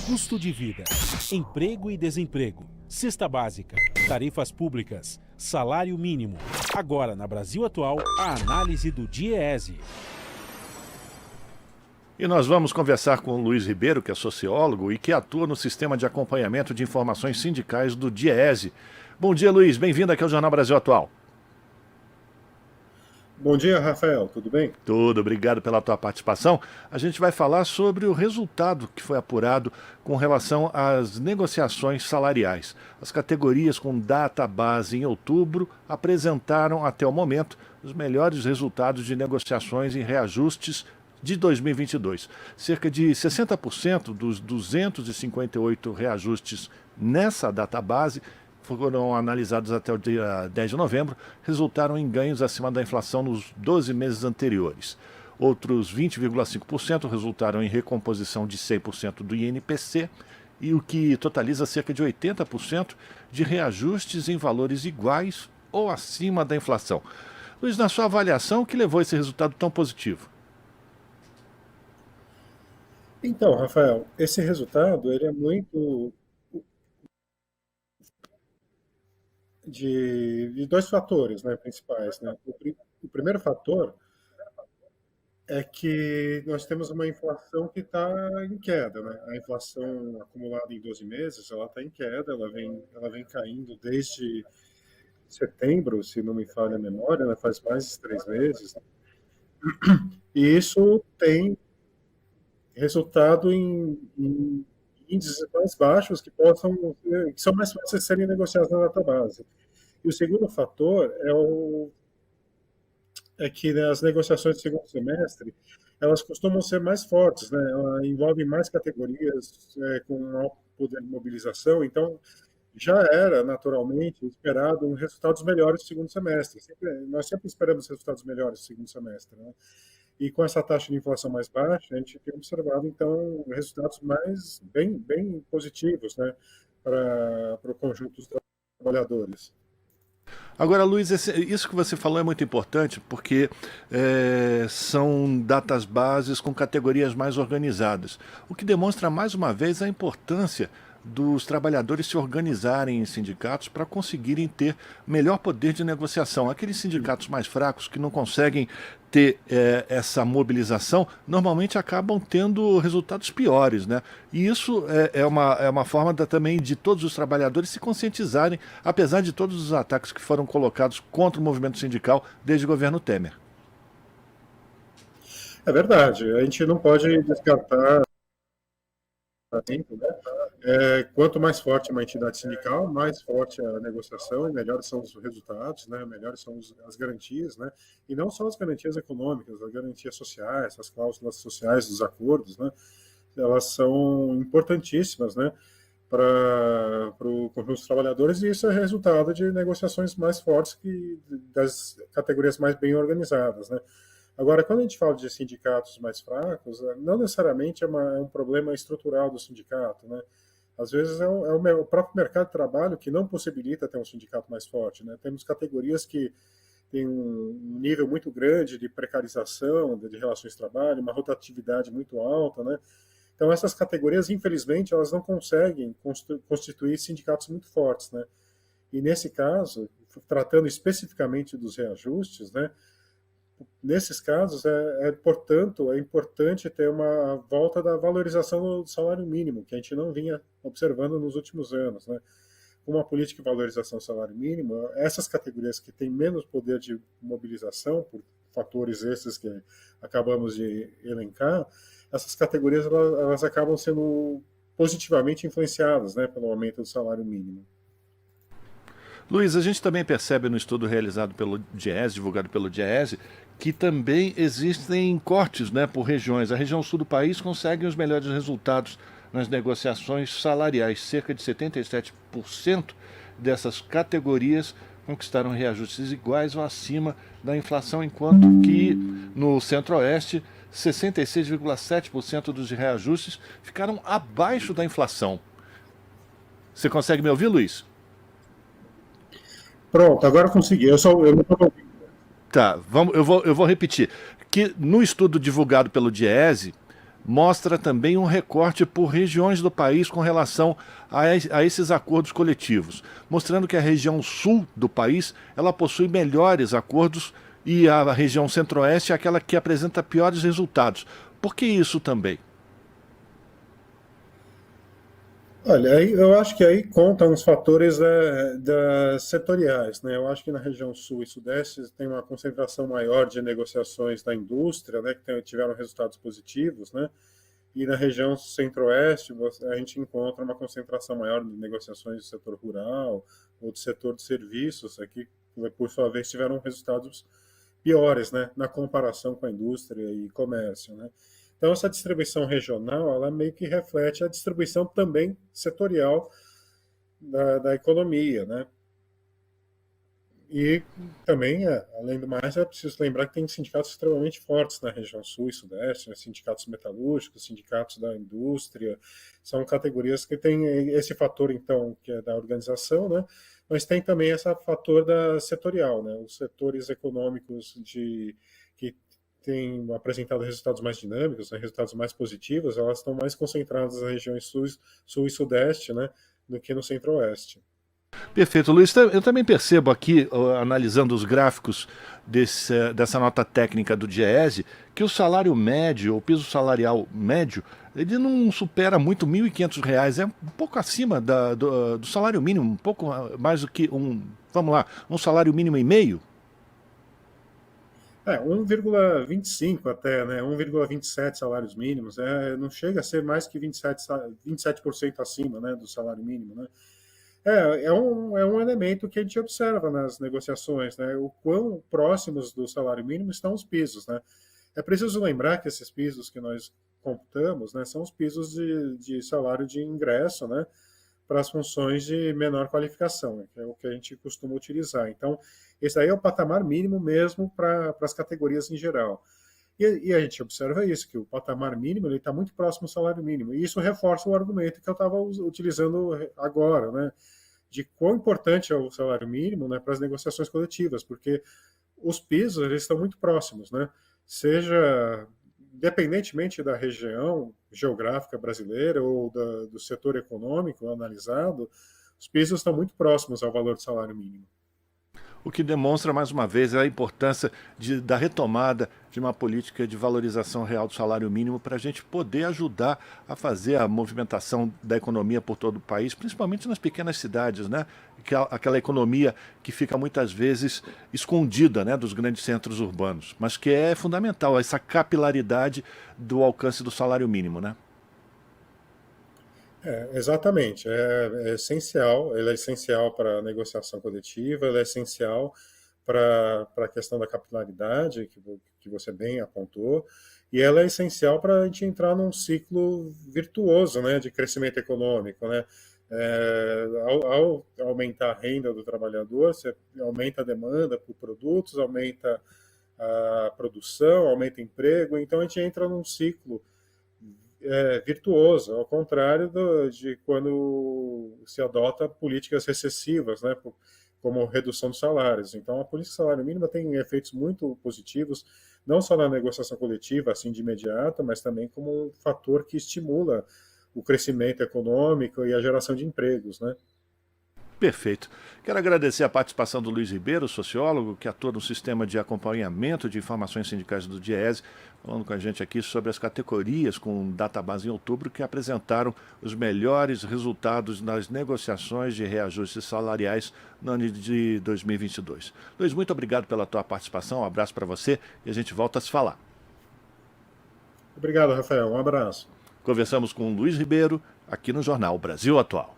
Custo de vida, emprego e desemprego, cesta básica, tarifas públicas, salário mínimo. Agora, na Brasil Atual, a análise do DIEESE. E nós vamos conversar com o Luiz Ribeiro, que é sociólogo e que atua no Sistema de Acompanhamento de Informações Sindicais do DIEESE. Bom dia, Luiz. Bem-vindo aqui ao Jornal Brasil Atual. Bom dia, Rafael. Tudo bem? Tudo, obrigado pela tua participação. A gente vai falar sobre o resultado que foi apurado com relação às negociações salariais. As categorias com data base em outubro apresentaram, até o momento, os melhores resultados de negociações e reajustes de 2022. Cerca de 60% dos 258 reajustes nessa data base foram analisados até o dia 10 de novembro, resultaram em ganhos acima da inflação nos 12 meses anteriores. Outros 20,5% resultaram em recomposição de 100% do INPC, e o que totaliza cerca de 80% de reajustes em valores iguais ou acima da inflação. Luiz, na sua avaliação, o que levou a esse resultado tão positivo? Então, Rafael, esse resultado ele é muito de dois fatores, né, principais, né? O primeiro fator é que nós temos uma inflação que está em queda, né? A inflação acumulada em 12 meses, ela está em queda, ela vem caindo desde setembro, se não me falha a memória, né? Faz mais de 3 meses. E isso tem resultado em índices mais baixos que são mais fáceis de serem negociados na data base. E o segundo fator é que, né, as negociações do segundo semestre elas costumam ser mais fortes, né? Elas envolvem mais categorias com maior poder de mobilização, então já era naturalmente esperado resultados melhores no segundo semestre. Nós sempre esperamos resultados melhores no segundo semestre, né? E com essa taxa de inflação mais baixa, a gente tem observado, então, resultados bem positivos, né, para o conjunto dos trabalhadores. Agora, Luiz, isso que você falou é muito importante, porque são datas bases com categorias mais organizadas, o que demonstra, mais uma vez, a importância dos trabalhadores se organizarem em sindicatos para conseguirem ter melhor poder de negociação. Aqueles sindicatos mais fracos que não conseguem ter essa mobilização, normalmente acabam tendo resultados piores, né? E isso é uma forma também de todos os trabalhadores se conscientizarem, apesar de todos os ataques que foram colocados contra o movimento sindical desde o governo Temer. É verdade, a gente não pode descartar tempo, né? Quanto mais forte uma entidade sindical, mais forte a negociação e melhores são os resultados, né? Melhores são as garantias, né? E não só as garantias econômicas, as garantias sociais, as cláusulas sociais dos acordos, né? Elas são importantíssimas, né? Para o conjunto dos trabalhadores, e isso é resultado de negociações mais fortes das categorias mais bem organizadas, né? Agora, quando a gente fala de sindicatos mais fracos, não necessariamente é um problema estrutural do sindicato, né? Às vezes é o próprio mercado de trabalho que não possibilita ter um sindicato mais forte, né? Temos categorias que têm um nível muito grande de precarização de relações de trabalho, uma rotatividade muito alta, né? Então, essas categorias, infelizmente, elas não conseguem constituir sindicatos muito fortes, né? E, nesse caso, tratando especificamente dos reajustes, né? Nesses casos, portanto, é importante ter uma volta da valorização do salário mínimo, que a gente não vinha observando nos últimos anos, né? Com uma política de valorização do salário mínimo, essas categorias que têm menos poder de mobilização, por fatores esses que acabamos de elencar, essas categorias elas acabam sendo positivamente influenciadas, né, pelo aumento do salário mínimo. Luiz, a gente também percebe no estudo realizado pelo DIEESE, divulgado pelo DIEESE, que também existem cortes, né, por regiões. A região sul do país consegue os melhores resultados nas negociações salariais. Cerca de 77% dessas categorias conquistaram reajustes iguais ou acima da inflação, enquanto que no Centro-Oeste, 66,7% dos reajustes ficaram abaixo da inflação. Você consegue me ouvir, Luiz? Pronto, agora eu consegui. Eu não estou ouvindo. Tá, eu vou repetir. Que no estudo divulgado pelo DIEESE, mostra também um recorte por regiões do país com relação a esses acordos coletivos, mostrando que a região sul do país ela possui melhores acordos e a região centro-oeste é aquela que apresenta piores resultados. Por que isso também? Olha, eu acho que aí contam os fatores setoriais, né? Eu acho que na região sul e sudeste tem uma concentração maior de negociações da indústria, né, que tiveram resultados positivos, né? E na região centro-oeste a gente encontra uma concentração maior de negociações do setor rural ou do setor de serviços, aqui, por sua vez, tiveram resultados piores, né, na comparação com a indústria e comércio, né? Então, essa distribuição regional, ela meio que reflete a distribuição também setorial da economia, né? E também, além do mais, é preciso lembrar que tem sindicatos extremamente fortes na região sul e sudeste, né? Sindicatos metalúrgicos, sindicatos da indústria, são categorias que têm esse fator, então, que é da organização, né? Mas tem também esse fator da setorial, né? Os setores econômicos que têm apresentado resultados mais dinâmicos, né? Resultados mais positivos, elas estão mais concentradas nas regiões sul e sudeste, né? Do que no centro-oeste. Perfeito, Luiz. Eu também percebo aqui, analisando os gráficos dessa nota técnica do DIEESE, que o salário médio, o piso salarial médio, ele não supera muito R$ 1.500, é um pouco acima do salário mínimo, um pouco mais do que vamos lá, um salário mínimo e meio? 1,25 até, né? 1,27 salários mínimos, não chega a ser mais que 27% acima, né, do salário mínimo, né? É um elemento que a gente observa nas negociações, né? O quão próximos do salário mínimo estão os pisos, né? É preciso lembrar que esses pisos que nós computamos, né, são os pisos de salário de ingresso, né, para as funções de menor qualificação, né, que é o que a gente costuma utilizar. Então, esse aí é o patamar mínimo mesmo para as categorias em geral. E a gente observa isso, que o patamar mínimo está muito próximo ao salário mínimo. E isso reforça o argumento que eu estava utilizando agora, né, de quão importante é o salário mínimo, né, para as negociações coletivas, porque os pisos eles estão muito próximos, né, seja independentemente da região geográfica brasileira ou do setor econômico analisado, os pisos estão muito próximos ao valor do salário mínimo. O que demonstra, mais uma vez, a importância da retomada de uma política de valorização real do salário mínimo para a gente poder ajudar a fazer a movimentação da economia por todo o país, principalmente nas pequenas cidades, né? Aquela economia que fica muitas vezes escondida, né, dos grandes centros urbanos, mas que é fundamental, essa capilaridade do alcance do salário mínimo, né? Exatamente, é essencial, ele é essencial para a negociação coletiva, ele é essencial para a questão da capilaridade, que você bem apontou, e ela é essencial para a gente entrar num ciclo virtuoso, né, de crescimento econômico, né? Ao aumentar a renda do trabalhador, você aumenta a demanda por produtos, aumenta a produção, aumenta o emprego, então a gente entra num ciclo virtuoso, ao contrário de quando se adota políticas recessivas, né, como redução dos salários. Então, a política de salário mínimo tem efeitos muito positivos, não só na negociação coletiva, assim, de imediato, mas também como um fator que estimula o crescimento econômico e a geração de empregos, né? Perfeito. Quero agradecer a participação do Luiz Ribeiro, sociólogo, que atua no sistema de acompanhamento de informações sindicais do DIEESE, falando com a gente aqui sobre as categorias com database em outubro que apresentaram os melhores resultados nas negociações de reajustes salariais no ano de 2022. Luiz, muito obrigado pela tua participação, um abraço para você e a gente volta a se falar. Obrigado, Rafael. Um abraço. Conversamos com o Luiz Ribeiro, aqui no Jornal Brasil Atual.